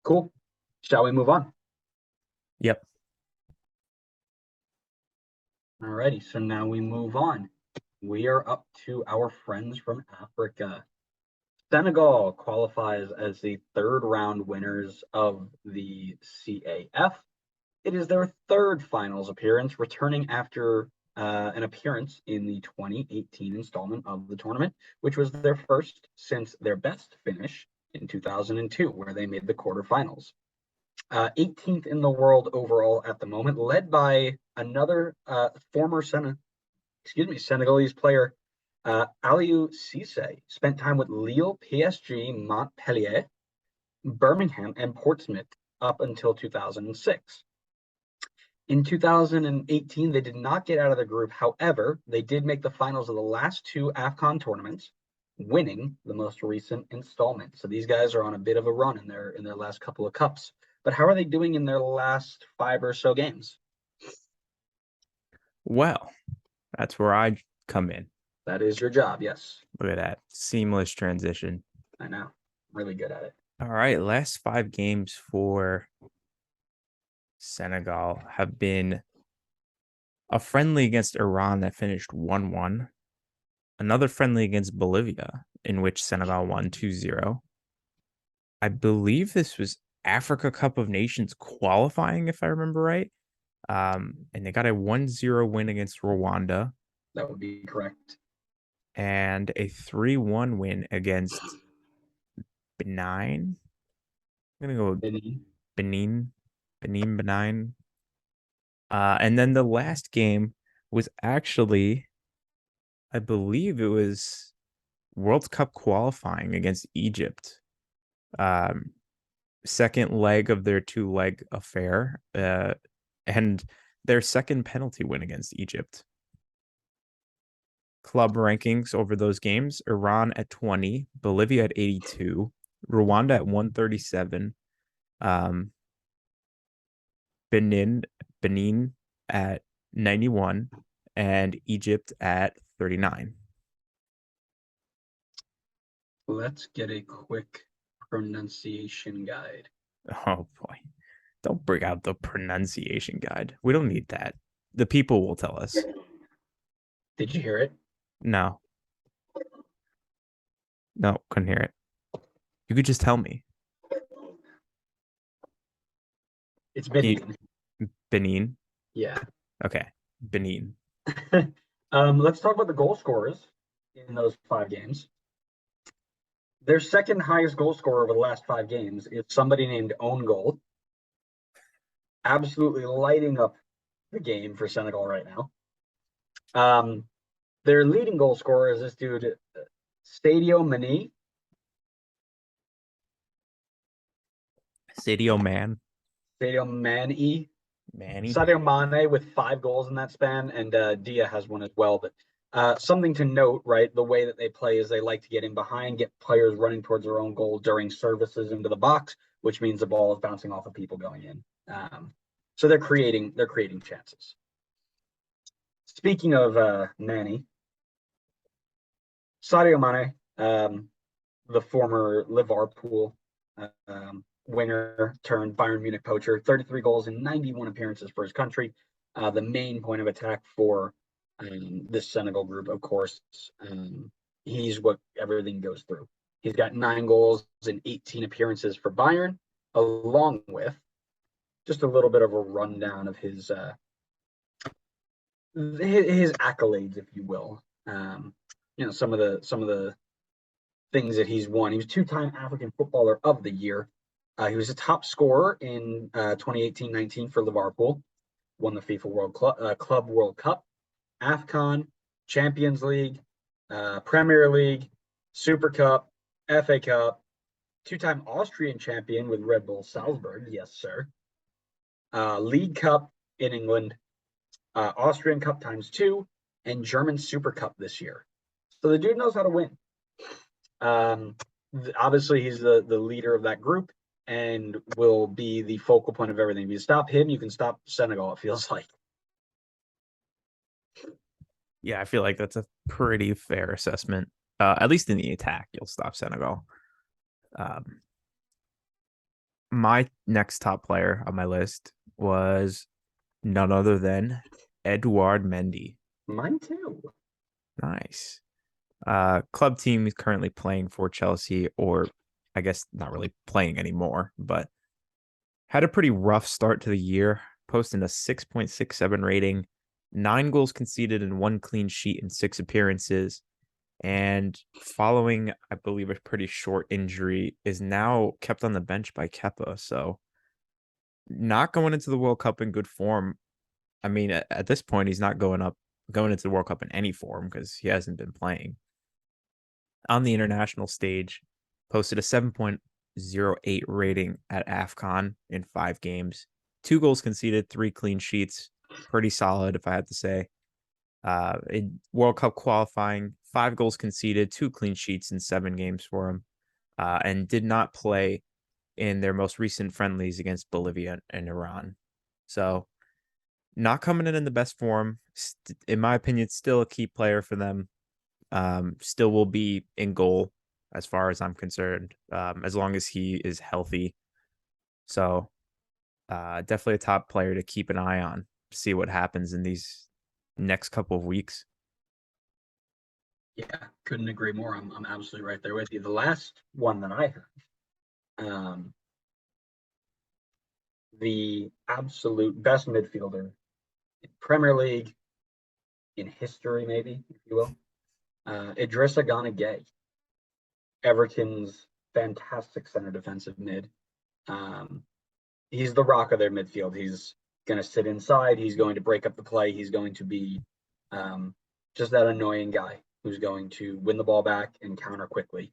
Cool. Shall we move on? Yep. Alrighty, so now we move on. We are up to our friends from Africa. Senegal qualifies as the third round winners of the CAF. It is their third finals appearance, returning after an appearance in the 2018 installment of the tournament, which was their first since their best finish in 2002, where they made the quarterfinals. 18th in the world overall at the moment, led by another former Senegalese player, Aliou Cisse. Spent time with Lille, PSG, Montpellier, Birmingham, and Portsmouth up until 2006. In 2018, they did not get out of the group. However, they did make the finals of the last two AFCON tournaments, winning the most recent installment. So these guys are on a bit of a run in their last couple of cups. But how are they doing in their last 5 or so games? Well, that's where I come in. That is your job, yes. Look at that. Seamless transition. I know. Really good at it. All right. Last 5 games for Senegal have been a friendly against Iran that finished 1-1. Another friendly against Bolivia, in which Senegal won 2-0. I believe this was Africa Cup of Nations qualifying, if I remember right. And they got a 1-0 win against Rwanda. That would be correct. And a 3-1 win against Benin. I'm going to go with Benin. And then the last game was actually, I believe it was World Cup qualifying against Egypt. Second leg of their 2-leg affair. And their second penalty win against Egypt. Club rankings over those games: Iran at 20, Bolivia at 82, Rwanda at 137, Benin at 91, and Egypt at 39. Let's get a quick pronunciation guide. Oh boy. Don't bring out the pronunciation guide. We don't need that. The people will tell us. Did you hear it? No. No, couldn't hear it. You could just tell me. It's Benin. Benin? Yeah. Okay. Benin. Let's talk about the goal scorers in those 5 games. Their second highest goal scorer over the last 5 games is somebody named Own Goal. Absolutely lighting up the game for Senegal right now. Their leading goal scorer is this dude, Sadio Mane. Sadio Man. Sadio Mane. Manny. Sadio Mane with 5 goals in that span, and Dia has one as well. But something to note, right? The way that they play is they like to get in behind, get players running towards their own goal during services into the box, which means the ball is bouncing off of people going in. So they're creating chances. Speaking of Manny, Sadio Mane, the former Liverpool winner turned Bayern Munich poacher, 33 goals in 91 appearances for his country. The main point of attack for this Senegal group, of course. He's what everything goes through. He's got 9 goals in 18 appearances for Bayern, along with just a little bit of a rundown of his accolades, if you will. Some of the things that he's won. He was 2-time African Footballer of the Year. He was a top scorer in 2018-19 for Liverpool. Won the FIFA Club World Cup, AFCON, Champions League, Premier League, Super Cup, FA Cup, 2-time Austrian champion with Red Bull Salzburg. Yes, sir. League Cup in England, Austrian Cup ×2, and German Super Cup this year. So the dude knows how to win. Obviously, he's the leader of that group and will be the focal point of everything. If you stop him, you can stop Senegal, it feels like. Yeah, I feel like that's a pretty fair assessment. At least in the attack, you'll stop Senegal. My next top player on my list was none other than Edouard Mendy. Mine too. Nice. Club team is currently playing for Chelsea, or I guess not really playing anymore, but had a pretty rough start to the year, posting a 6.67 rating, 9 goals conceded and 1 clean sheet in 6 appearances. And following, I believe, a pretty short injury, is now kept on the bench by Kepa. So not going into the World Cup in good form. I mean, at this point, he's not going into the World Cup in any form because he hasn't been playing. On the international stage, posted a 7.08 rating at AFCON in 5 games, 2 goals conceded, 3 clean sheets. Pretty solid, if I had to say. In World Cup qualifying, 5 goals conceded, 2 clean sheets in 7 games for him, and did not play in their most recent friendlies against Bolivia and Iran. So, not coming in the best form. In my opinion, still a key player for them. Still will be in goal as far as I'm concerned, as long as he is healthy. So, definitely a top player to keep an eye on, see what happens in these next couple of weeks. Yeah, couldn't agree more. I'm absolutely right there with you. The last one that I have, the absolute best midfielder in Premier League, in history, maybe, if you will, Idrissa Gana Gueye, Everton's fantastic center defensive mid. He's the rock of their midfield. He's going to sit inside. He's going to break up the play. He's going to be just that annoying guy who's going to win the ball back and counter quickly.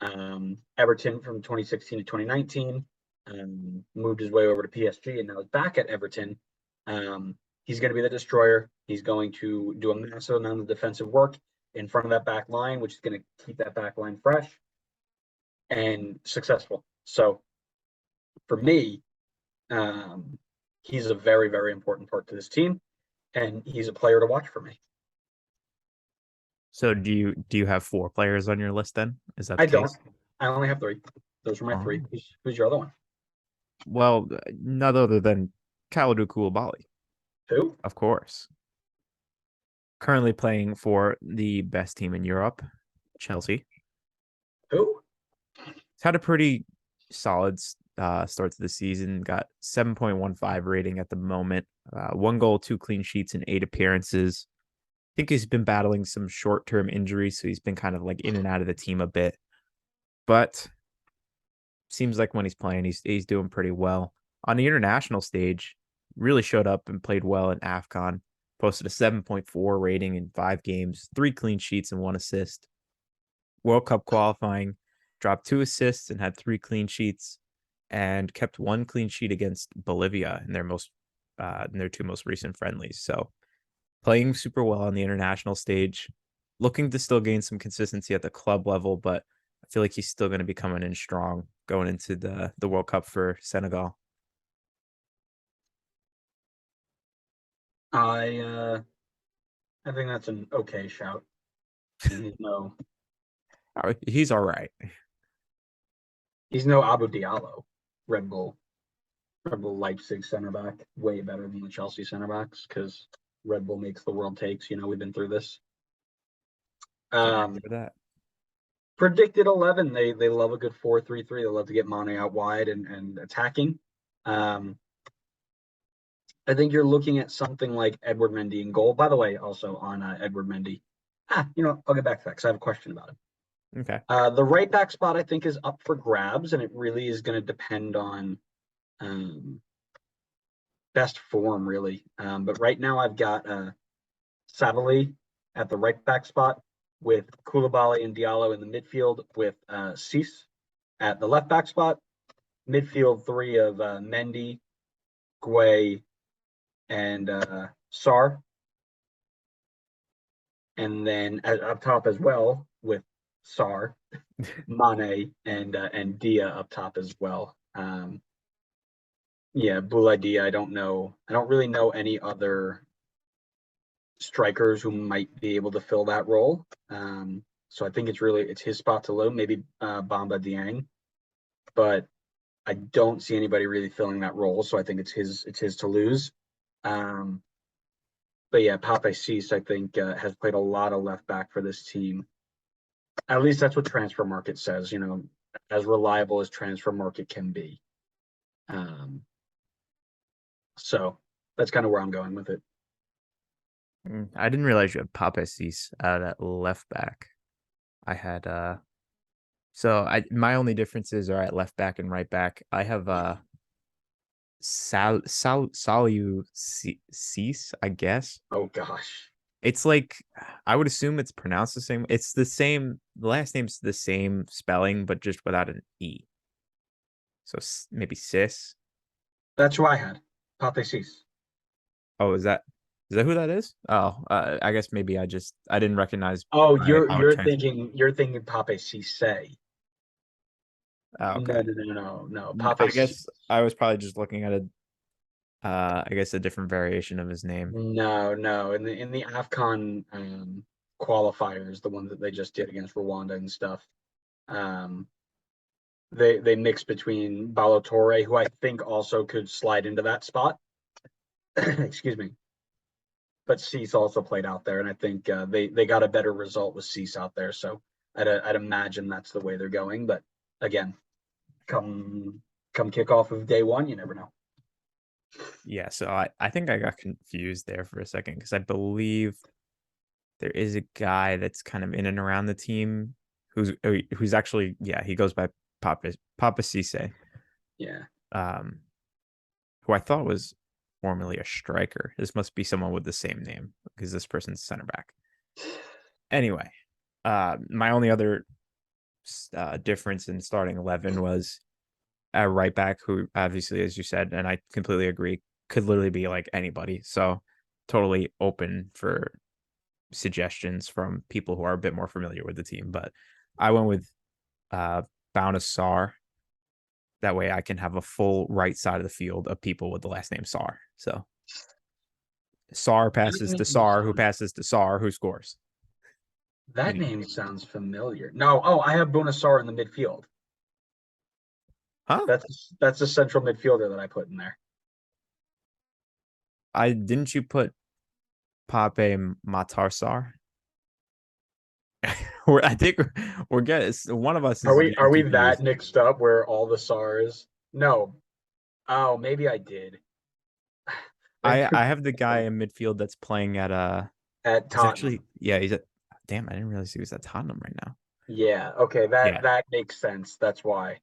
Everton from 2016 to 2019 moved his way over to PSG and now is back at Everton. He's going to be the destroyer. He's going to do a massive amount of defensive work in front of that back line, which is going to keep that back line fresh and successful. So for me, he's a very, very important part to this team, and he's a player to watch for me. So do you have 4 players on your list then? Is that the I case? don't. I only have 3. Those are my 3. Oh. Who's your other one? Well, none other than Kalidou Koulibaly, Who? of course. Currently playing for the best team in Europe, Chelsea. Who? He's had a pretty solid start to the season. Got 7.15 rating at the moment. 1 goal, 2 clean sheets in 8 appearances. I think he's been battling some short-term injuries, so he's been kind of like in and out of the team a bit. But seems like when he's playing, he's doing pretty well. On the international stage, really showed up and played well in AFCON. Posted a 7.4 rating in 5 games, 3 clean sheets and 1 assist. World Cup qualifying, dropped 2 assists and had 3 clean sheets, and kept 1 clean sheet against Bolivia in their 2 most recent friendlies. So playing super well on the international stage, looking to still gain some consistency at the club level, but I feel like he's still going to be coming in strong going into the World Cup for Senegal. I think that's an okay shout. He's all right. He's no Abu Diallo, Red Bull Leipzig center back, way better than the Chelsea center backs because Red Bull makes the world takes. We've been through this. For that. Predicted 11. They love a good 4-3-3. They love to get Mane out wide and attacking. I think you're looking at something like Edouard Mendy in goal. By the way, also on Edouard Mendy. I'll get back to that because I have a question about him. Okay. The right back spot, I think, is up for grabs, and it really is going to depend on best form, really. But right now, I've got Savali at the right back spot with Koulibaly and Diallo in the midfield with Cease at the left back spot. Midfield 3 of Mendy, Gueye, and Sarr. And then up top as well with Sarr, Mane, and Dia up top as well. Boulaye Dia, I don't really know any other strikers who might be able to fill that role. So I think it's his spot to load, maybe Bamba Dieng. But I don't see anybody really filling that role, so I think it's his to lose. Um, but yeah, Pape Ciss, I think, has played a lot of left back for this team. At least that's what Transfer Market says. As reliable as Transfer Market can be. Um, so that's kind of where I'm going with it. I didn't realize you had Pape Ciss out at left back. I had so I my only differences are at left back and right back. I have Saliu Cease, I guess. Oh gosh, It's like I would assume it's pronounced the same. It's the same. The last name's the same spelling, but just without an e. So maybe Sis. that's who I had. Pape Ciss. Oh, is that who that is? Oh, I guess maybe I didn't recognize Oh, by you're how it you're trans. thinking you're thinking Pape Cisse. Oh, No, okay. no, no, no, no. Pape I Ciss. guess I was probably just looking at I guess a different variation of his name. No, no. In the AFCON qualifiers, the ones that they just did against Rwanda and stuff, um, they mix between Balotore, who I think also could slide into that spot. Excuse me. But Cease also played out there, and I think they got a better result with Cease out there. So I'd imagine that's the way they're going. But again, come come kickoff of day one, you never know. Yeah, so I think I got confused there for a second because I believe there is a guy that's kind of in and around the team who's actually he goes by Papa Cisse, Yeah. um, who I thought was formerly a striker. This must be someone with the same name because this person's center back. Anyway, my only other difference in starting 11 was a right back who obviously, as you said, and I completely agree, could literally be like anybody. So totally open for suggestions from people who are a bit more familiar with the team. But I went with Bouna Sarr. That way I can have a full right side of the field of people with the last name Sarr. So Sarr That passes to name Sarr, who sounds passes to Sarr, who scores. that And name sounds familiar. No, oh, I have Bonasar in the midfield. huh? That's a central midfielder that I put in there. I didn't you put Pape Matarsar? I think we're getting one of us Are is we getting are we that confused. mixed up where all the SARs? No. Oh, maybe I did. Maybe I have the guy in midfield that's playing at at he's Tottenham. actually he's at damn, I didn't realize he was at Tottenham right now. Yeah, okay, that Yeah. that makes sense. That's why.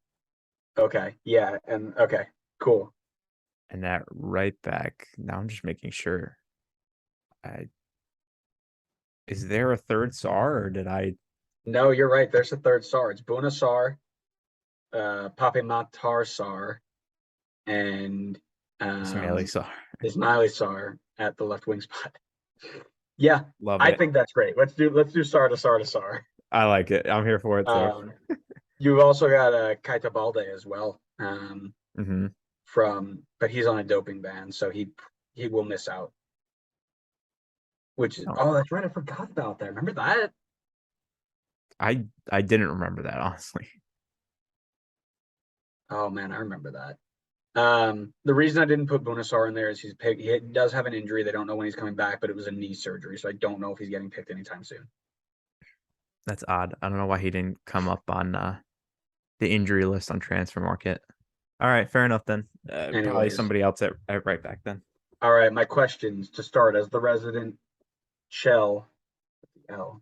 Okay. Yeah, and okay. Cool. And that right back. Now I'm just making sure. I is there a third SAR or did I No, you're right. There's a third SAR. It's Bunasar, Pape Matar SAR, and Ismaili um SAR? Ismaili SAR at the left wing spot. Yeah, Love I it. think that's great. Let's do SAR to SAR to SAR. I like it. I'm here for it too. Um, you've also got Kaita Balde as well. Hmm. But he's on a doping ban, so he will miss out. Which No, oh, that's right, I forgot about that. Remember that? I didn't remember that honestly. Oh man, I remember that. The reason I didn't put Bonasar in there is he does have an injury. They don't know when he's coming back, but it was a knee surgery, so I don't know if he's getting picked anytime soon. That's odd. I don't know why he didn't come up on the injury list on transfer market. All right, fair enough then. Probably Anyways, somebody else at right back then. all right, my questions to start as the resident Shell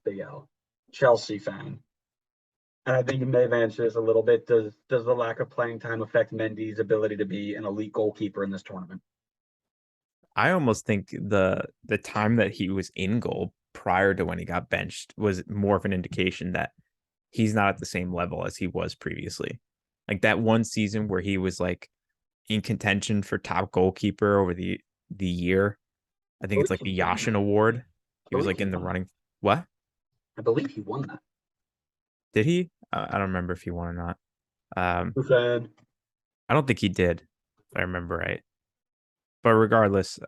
big L Chelsea fan. And I think you may have answered this a little bit. Does the lack of playing time affect Mendy's ability to be an elite goalkeeper in this tournament? I almost think the time that he was in goal prior to when he got benched was more of an indication that he's not at the same level as he was previously. Like that one season where he was like in contention for top goalkeeper over the year. I I think it's believe like he the won Yashin that. Award. I He was believe like he in the won that. running. What? I believe he won that. Did he? I don't remember if he won or not. Um, Fan. I don't think he did, if I remember right. But regardless,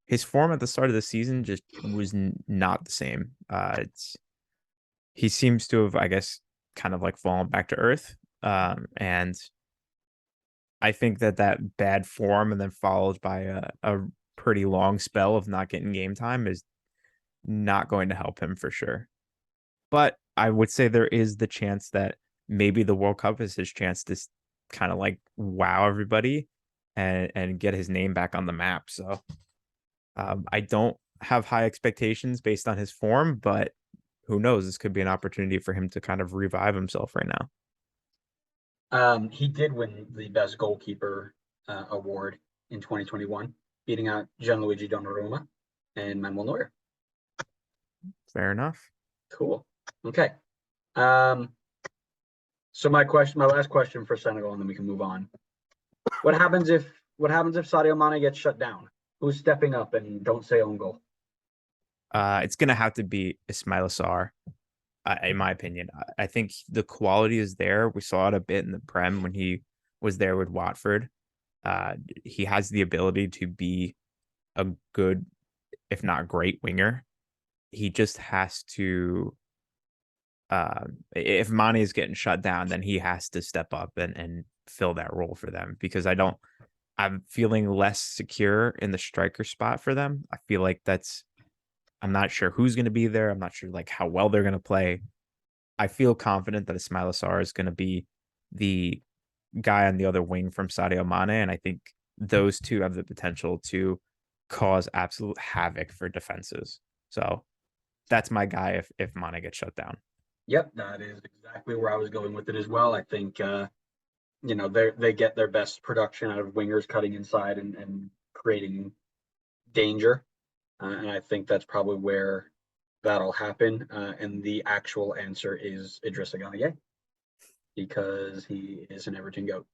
his form at the start of the season just was not the same. It's he seems to have, I guess, kind of like fallen back to earth. And I think that bad form and then followed by a pretty long spell of not getting game time is not going to help him for sure. But I would say there is the chance that maybe the World Cup is his chance to kind of like wow everybody and get his name back on the map. So I don't have high expectations based on his form, but who knows? This could be an opportunity for him to kind of revive himself right now. He did win the best goalkeeper award in 2021, beating out Gianluigi Donnarumma and Manuel Neuer. Fair enough. Cool. Okay. So my last question for Senegal, and then we can move on. What happens if Sadio Mane gets shut down? Who's stepping up, and don't say own goal? It's gonna have to be Ismail Sarr, in my opinion. I think the quality is there. We saw it a bit in the Prem when he was there with Watford. He has the ability to be a good, if not great, winger. He just has to. If Mane is getting shut down, then he has to step up and fill that role for them because I don't. I'm feeling less secure in the striker spot for them. I feel like that's. I'm not sure who's going to be there. I'm not sure like how well they're going to play. I feel confident that Ismail Assar is going to be the guy on the other wing from Sadio Mane, and I think those two have the potential to cause absolute havoc for defenses. So that's my guy if Mane gets shut down. Yep, that is exactly where I was going with it as well. I think they get their best production out of wingers cutting inside and creating danger, and I think that's probably where that'll happen. And the actual answer is Idrissa Gueye because he is an Everton goat.